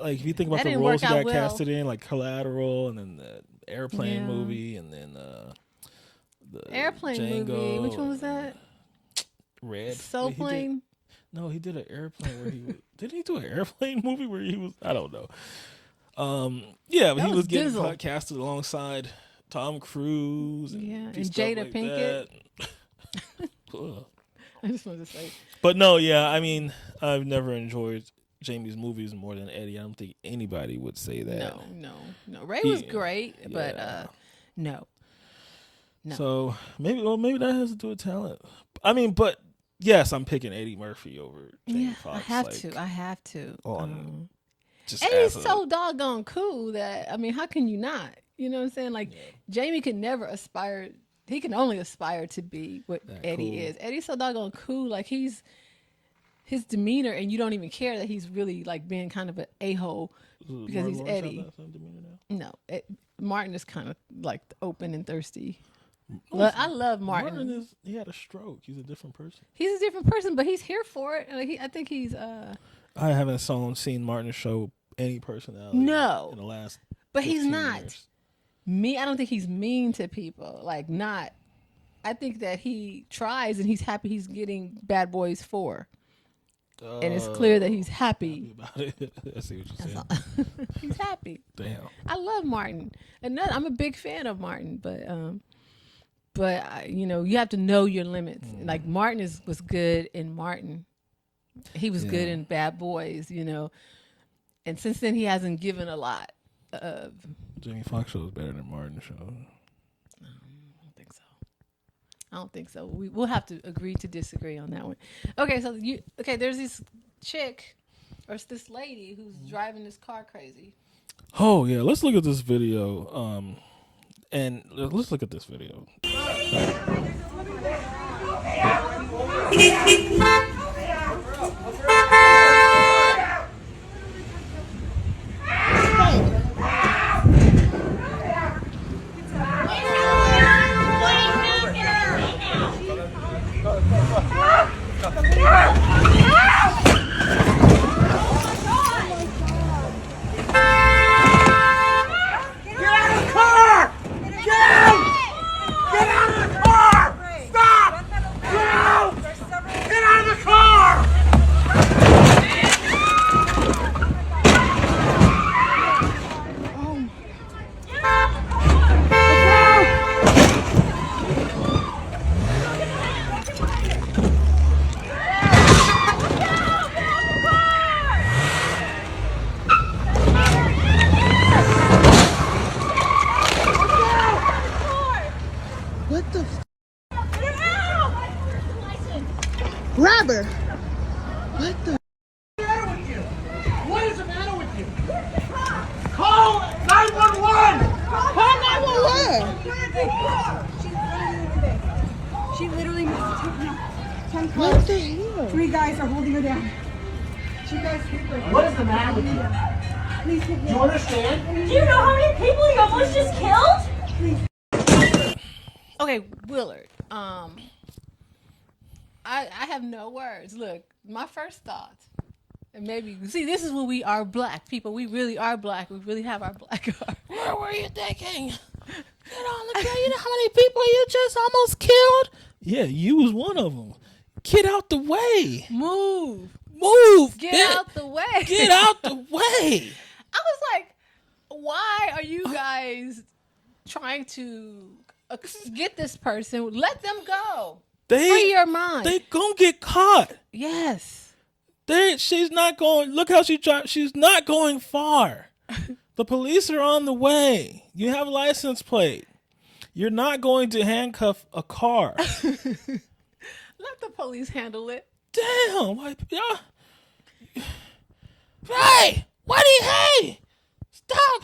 Like, if you think about That the didn't roles work he out got well. casted in, like Collateral, and then the Airplane Yeah. movie, and then the Airplane Django, movie. Which one was that? Red. Soul Wait, he did- Plane? No, he did an airplane where he was, didn't he do an airplane movie where he was? I don't know. Yeah, but That he was was getting Dizzle. casted alongside Tom Cruise and, Yeah, and stuff Jada like Pinkett. that. Ugh. I just wanted to say. But no, yeah, I mean, I've never enjoyed Jamie's movies more than Eddie. I don't think anybody would say that. No. Ray was great, but no. So maybe that has to do with talent. I mean, but yes, I'm picking Eddie Murphy over Jamie Foxx. I have to. Eddie's so doggone cool that, I mean, how can you not? You know what I'm saying? Like, Jamie could never aspire. He can only aspire to be what Eddie is. Eddie's so doggone cool. Like, his demeanor, and you don't even care that he's really like being kind of an a-hole because he's Eddie. No, Martin is kind of like open and thirsty. I love Martin. He had a stroke. He's a different person. He's a different person, but he's here for it. Like, I think he's. I haven't seen Martin show any personality. No, in the last. But he's not years. I don't think he's mean to people. Like, not. I think that he tries, and he's happy he's getting Bad Boys 4. And it's clear that he's happy about it. I see what you're saying. He's happy. Damn. I love Martin, and I'm a big fan of Martin, but you have to know your limits. Like, Martin was good in Martin. He was good in Bad Boys, and since then he hasn't given a lot of. Jamie Foxx show is better than Martin show. I don't think so. We'll have to agree to disagree on that one. Okay, so there's this chick or this lady who's driving this car crazy. Oh yeah, let's look at this video. And let's look at this video. Robber. What the? What is the matter with you? Call 911! Call 911! She literally needs to take me out. 10 cars. What the hell? 3 guys are holding her down. 2 guys keep her. What is the matter with you? Please take me Do you out. understand? Do you know how many people you almost just killed? Okay, Willard. I have no words. Look, my first thought, and maybe see, this is when we are black people. We really are black. We really have our black heart. Where were you thinking? Get on the ground. You know how many people you just almost killed? Yeah, you was one of them. Get out the way. Move. Get out the way. Get out the way. I was like, why are you guys trying to get this person? Let them go. Free your mind. They gonna get caught. Yes. She's not going. Look how she drives. She's not going far. The police are on the way. You have a license plate. You're not going to handcuff a car. Let the police handle it. Damn. Yeah. Hey, hey, stop.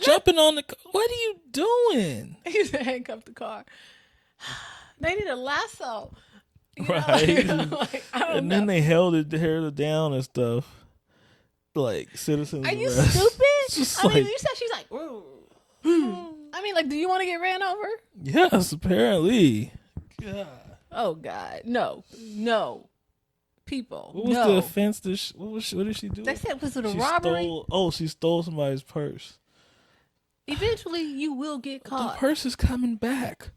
Jumping on the car. What are you doing? He said handcuff the car. They need a lasso. Right. And then they held it down and stuff. Like citizens. Are you arrest. stupid? I mean, you said she's like, I mean, like, do you want to get ran over? Yes, apparently. God. Oh God, no. People. What was the offense? What did she do? They said, was it a robbery? She stole somebody's purse. Eventually, you will get caught. The purse is coming back.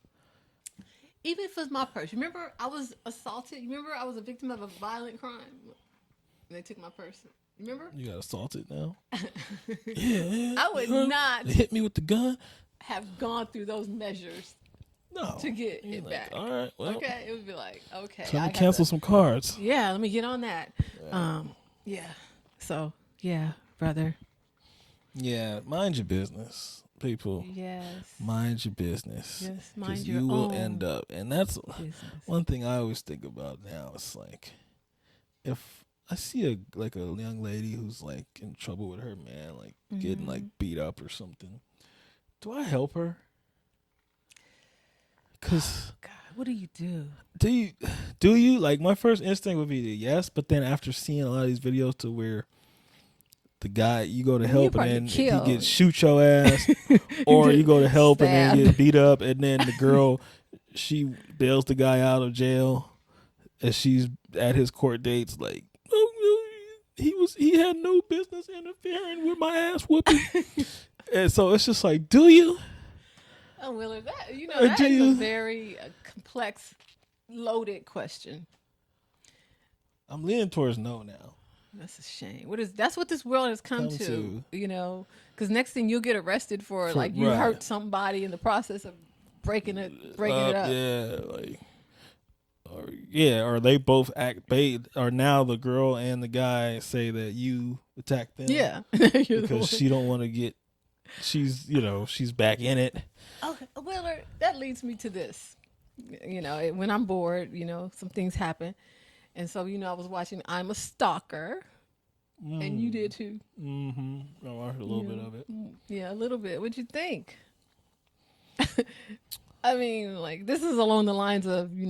Even if it's my purse. Remember, I was assaulted. Remember, I was a victim of a violent crime. And they took my purse. Remember? You got assaulted now? Yeah. I would not. They hit me with the gun. Have gone through those measures. No. To get it back. All right. Well. Okay. It would be like, okay. So I cancel some cards. Yeah. Let me get on that. Yeah. So yeah, brother. Yeah, mind your business, people. Yes. Mind your business. Yes, mind 'Cause your you will own end up, and that's business. one thing I always think about now. It's like, if I see a young lady who's like in trouble with her man, like getting like beat up or something, do I help her? Because God, what do you do? do you like, my first instinct would be to yes, but then after seeing a lot of these videos to where the guy, you go to help and then he gets shoot your ass, or you go to help and then get beat up, and then the girl, she bails the guy out of jail as she's at his court dates, like, oh, he had no business interfering with my ass whooping. And so it's just like, do you? Oh, Willard, that is a very complex, loaded question. I'm leaning towards no now. That's a shame. That's what this world has come to. Because next thing you'll get arrested for like you hurt somebody in the process of breaking it up. Yeah, or they both or now the girl and the guy say that you attacked them. Yeah, because she don't want to get. She's back in it. Okay, Willard, that leads me to this. When I'm bored, some things happen. And so, I was watching I'm a Stalker, and you did too. Mm-hmm. I watched a little bit of it. Yeah, a little bit. What'd you think? I mean, like, this is along the lines of, I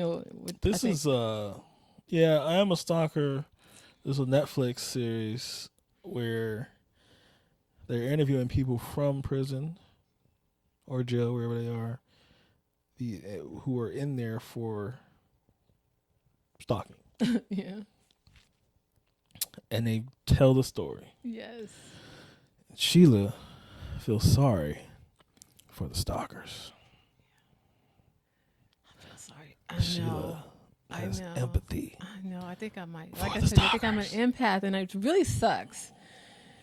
Am a Stalker. There's a Netflix series where they're interviewing people from prison or jail, wherever they are, who are in there for stalking. Yeah. And they tell the story. Yes. Sheila feels sorry for the stalkers. I feel sorry. Sheila has empathy. I know. I think I might. Like I said, I think I'm an empath, and it really sucks.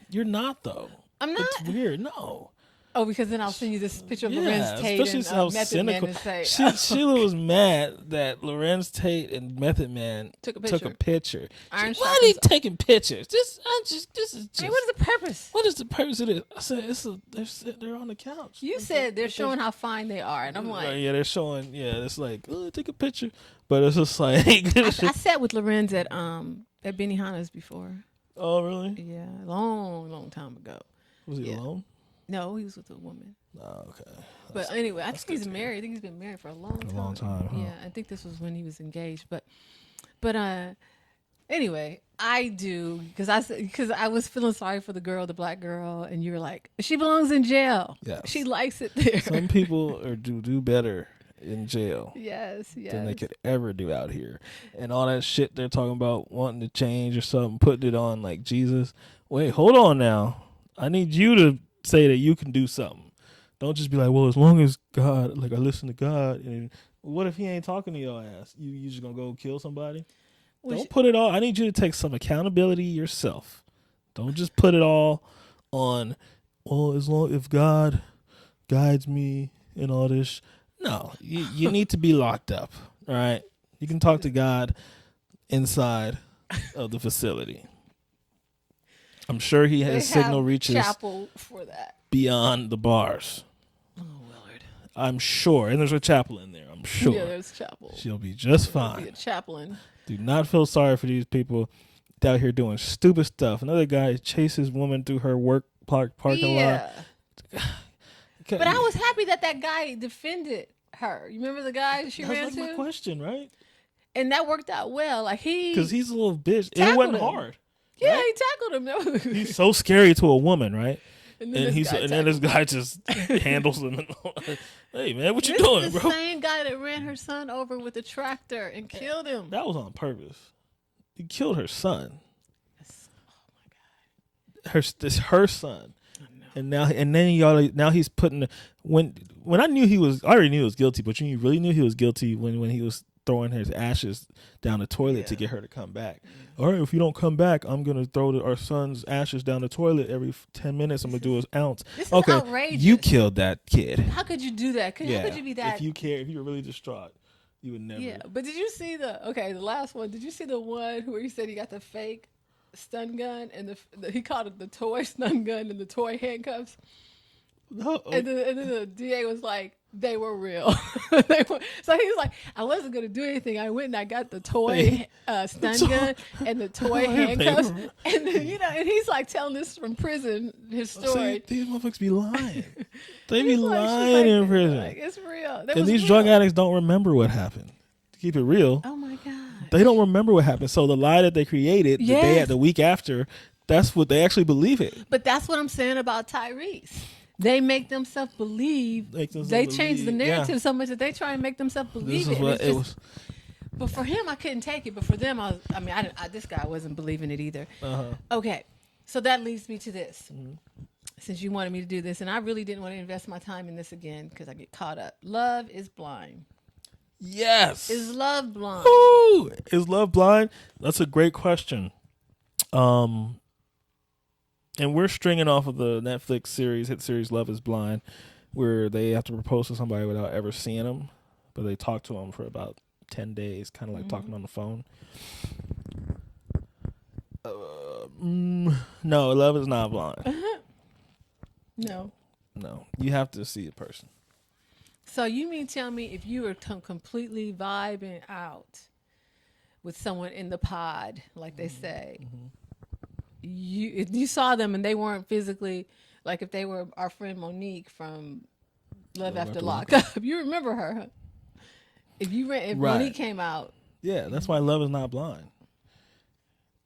You're not, though. I'm not? It's weird. No. Oh, because then I'll send you this picture of Lorenz Tate especially and how Method cynical. Man and say, Sheila was mad that Lorenz Tate and Method Man took a picture. Why are they taking pictures? This is just. Hey, what is the purpose? What is the purpose of this? I said they're on the couch. You said they're showing how fine they are, and I'm like, yeah, they're showing. Yeah, it's like, take a picture, but it's just like. I sat with Lorenz at Benihana's before. Oh, really? Yeah, long time ago. Was he alone? No, he was with a woman. Oh, okay. But anyway, I think he's married. I think he's been married for a long time. A long time, huh? Yeah, I think this was when he was engaged. But anyway, I do because I was feeling sorry for the black girl, and you were like, she belongs in jail. Yes. She likes it there. Some people do better in jail. Yes. Than they could ever do out here. And all that shit they're talking about wanting to change or something, putting it on like Jesus. Wait, hold on now. I need you to say that you can do something. Don't just be like, well, as long as God, like I listen to God, and what if he ain't talking to your ass? You just gonna go kill somebody? Don't put it all. I need you to take some accountability yourself. Don't just put it all on. Well, if God guides me and all this. No, you need to be locked up. All right, you can talk to God inside of the facility. I'm sure he has signal reaches chapel for that beyond the bars. Oh, Willard. I'm sure, and there's a chapel in there. I'm sure. Yeah, there's chapel. She'll be just fine. Be a chaplain. Do not feel sorry for these people out here doing stupid stuff. Another guy chases woman through her work parking lot. But I was happy that guy defended her. You remember the guy she ran to? That's my question, right? And that worked out well. Like because he's a little bitch. It wasn't hard. Yeah, right? he tackled him. He's so scary to a woman, right? And then this guy just handles him. Hey man, what you doing, bro? The same guy that ran her son over with a tractor and killed him. That was on purpose. He killed her son. Oh my God. Her son. And now he's putting when I already knew he was guilty, but you really knew he was guilty when he was throwing his ashes down the toilet to get her to come back. All right, if you don't come back, I'm gonna throw our son's ashes down the toilet every 10 minutes. I'm gonna do an ounce. This is outrageous. You killed that kid. How could you do that? How could you be that? If you were really distraught, you would never. Yeah, but did you see the last one? Did you see the one where he said he got the fake stun gun and he called it the toy stun gun and the toy handcuffs. No. And then the DA was like, they were real. So he was like, I wasn't going to do anything. I went and I got the toy stun gun and the toy handcuffs. And then, and he's like telling this from prison, his story. See, these motherfuckers be lying. They be lying in prison. Like, it's real. And these drug addicts don't remember what happened. To keep it real. Oh my God. They don't remember what happened. So the lie that they created the week after, that's what they actually believe it. But that's what I'm saying about Tyrese. They make themselves believe. They change the narrative so much that they try and make themselves believe it. But for him, I couldn't take it. But for them, this guy wasn't believing it either. Okay, so that leads me to this. Since you wanted me to do this, and I really didn't want to invest my time in this again because I get caught up. Love is blind. Yes. Is love blind? Ooh, is love blind? That's a great question. And we're stringing off of the Netflix hit series Love is Blind, where they have to propose to somebody without ever seeing them, but they talk to them for about 10 days, kind of like talking on the phone. No, love is not blind. No. You have to see a person. So you mean tell me if you were completely vibing out with someone in the pod, like they say, if you saw them and they weren't physically, like if they were our friend Monique from Love After Lockup, you remember her? Huh? If Monique came out, that's why love is not blind.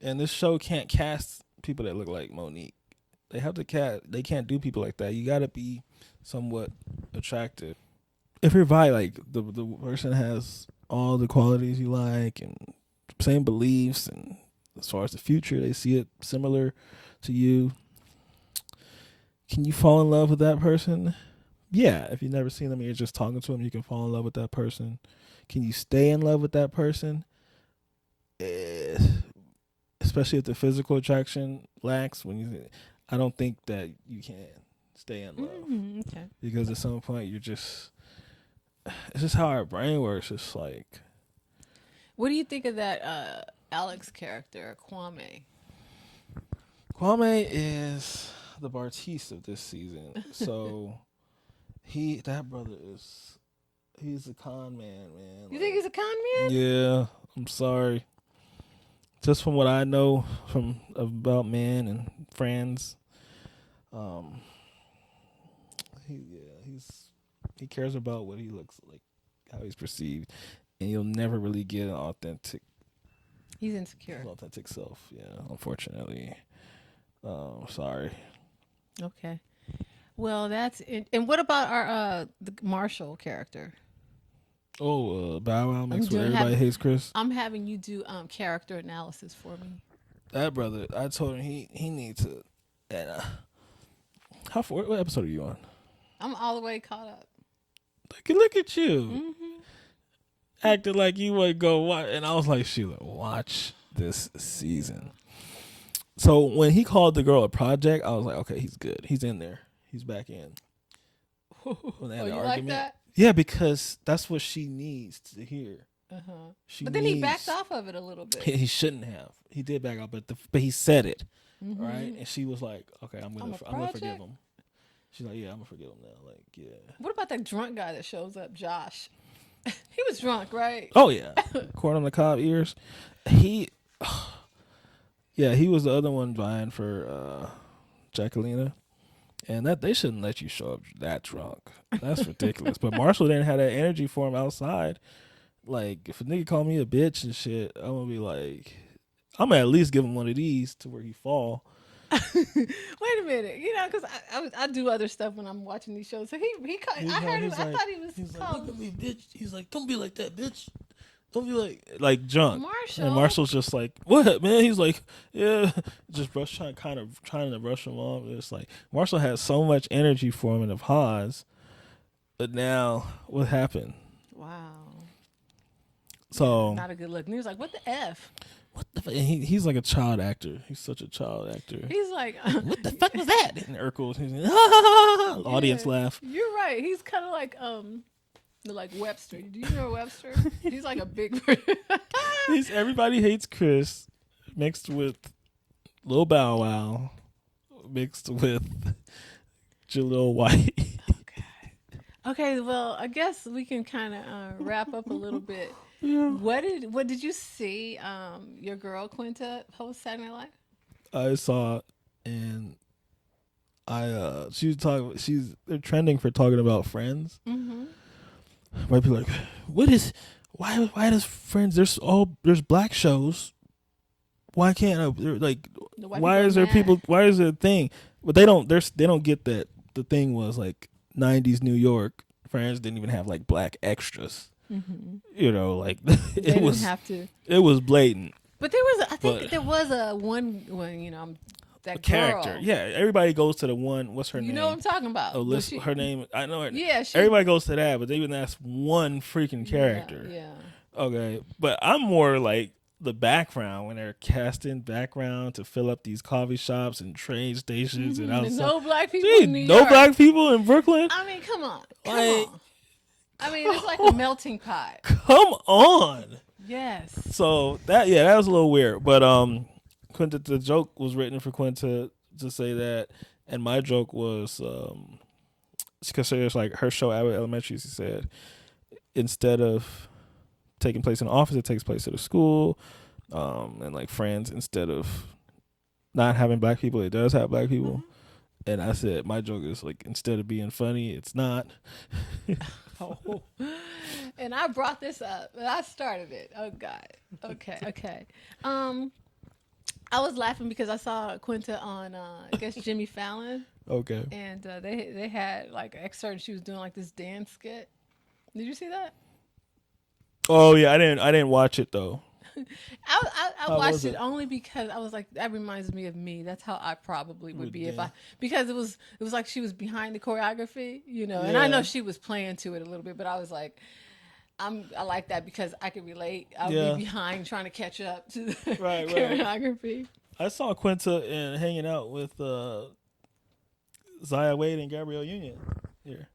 And this show can't cast people that look like Monique. They have to cast. They can't do people like that. You got to be somewhat attractive. If you're like the person has all the qualities you like and same beliefs, and as far as the future, they see it similar to you. Can you fall in love with that person? Yeah, if you've never seen them and you're just talking to them, you can fall in love with that person. Can you stay in love with that person? Especially if the physical attraction lacks. I don't think that you can stay in love. Okay. Because at some point it's just how our brain works. It's like. What do you think of that Alex character, Kwame? Kwame is the Bartiste of this season. So that brother he's a con man. You think he's a con man? Yeah, I'm sorry. Just from what I know about men and friends, he cares about what he looks like, how he's perceived, and you'll never really get an authentic. He's insecure. His authentic self, yeah. Unfortunately, sorry. Okay. Well, that's it. And what about our the Marshall character? Oh, Bow Wow mixed with Everybody Hates Chris. I'm having you do character analysis for me. That brother, I told him he needs to. And what episode are you on? I'm all the way caught up. Look at you. Acting like you would go watch. And I was like, Sheila, watch this season. So when he called the girl a project, I was like, okay, he's good. He's in there. He's back in. When they had you argument. like that? Yeah, because that's what she needs to hear. But then he backed off of it a little bit. He shouldn't have. He did back off, but he said it, right? And she was like, "Okay, I'm gonna forgive him." She's like, "Yeah, I'm gonna forgive him now." Like, yeah. What about that drunk guy that shows up, Josh? He was drunk, right? Oh yeah, corn on the cob ears. He was the other one vying for Jacquelina. And that they shouldn't let you show up that drunk. That's ridiculous. But Marshall didn't have that energy for him outside. Like, if a nigga call me a bitch and shit, I'm gonna be like, I'm gonna at least give him one of these to where he fall. Wait a minute, because I do other stuff when I'm watching these shows. So I heard him. I thought he was. He's like, look at me, bitch. He's like, don't be like that, bitch. Don't be like drunk. Marshall. And Marshall's just like, what, man? He's like, yeah, just trying to brush him off. It's like Marshall has so much energy for him in the Haas, but now what happened? Wow. So not a good look. And he was like, what the F? What the fuck? He's like a child actor. He's such a child actor. He's like, what the fuck was that? And Urkel, he's like, audience laugh. You're right. He's kind of like Webster. Do you know Webster? He's like a big. Everybody Hates Chris mixed with Lil Bow Wow mixed with Jaleel White. Okay, well, I guess we can kind of wrap up a little bit. Yeah. What did you see your girl Quinta host Saturday Night Live? I saw it, and she was talking. They're trending for talking about Friends. Mm-hmm. White people are like, why does Friends? There's black shows. Why can't why is there people? Why is there a thing? But they don't get that the thing was like 90s New York. Friends didn't even have like black extras. Mm-hmm. You know, like it was have to. It was blatant. But there was a one you know, that a character. girl. Yeah, everybody goes to the one. What's her name? You know what I'm talking about. Oh, her name. I know her. Yeah, everybody goes to that, but they even ask one freaking character. Yeah. Okay, but I'm more like the background when they're casting background to fill up these coffee shops and train stations and outside. No black people in New no York. black people in Brooklyn. I mean, come on. I mean, it's like a melting pot. Come on. Yes. So that was a little weird, but Quinta, the joke was written for Quinta to say that, and my joke was because it's like her show Abbott Elementary. She said instead of taking place in the office, it takes place at a school, and like Friends, instead of not having black people, it does have black people. Mm-hmm. And I said my joke is like instead of being funny, it's not. Oh. And I brought this up, and I started it. Oh God. Okay. I was laughing because I saw Quinta on I guess Jimmy Fallon. Okay. And they had like an excerpt. She was doing like this dance skit. Did you see that? Oh yeah, I didn't watch it though. I watched it only because I was like, that reminds me of me. That's how I probably would be because it was like she was behind the choreography, you know. And I know she was playing to it a little bit, but I was like, I like that because I could relate. I'll be behind trying to catch up to the choreography. I saw Quinta hanging out with Zaya Wade and Gabrielle Union here.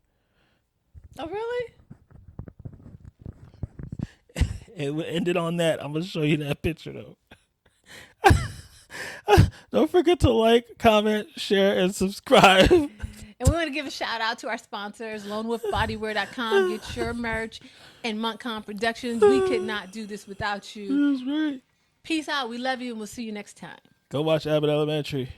Oh really? It ended on that. I'm gonna show you that picture though. Don't forget to like, comment, share, and subscribe. And we want to give a shout out to our sponsors, LoneWolfBodywear.com. Get your merch, and Montcalm Productions. We could not do this without you. That's right. Peace out. We love you, and we'll see you next time. Go watch Abbott Elementary.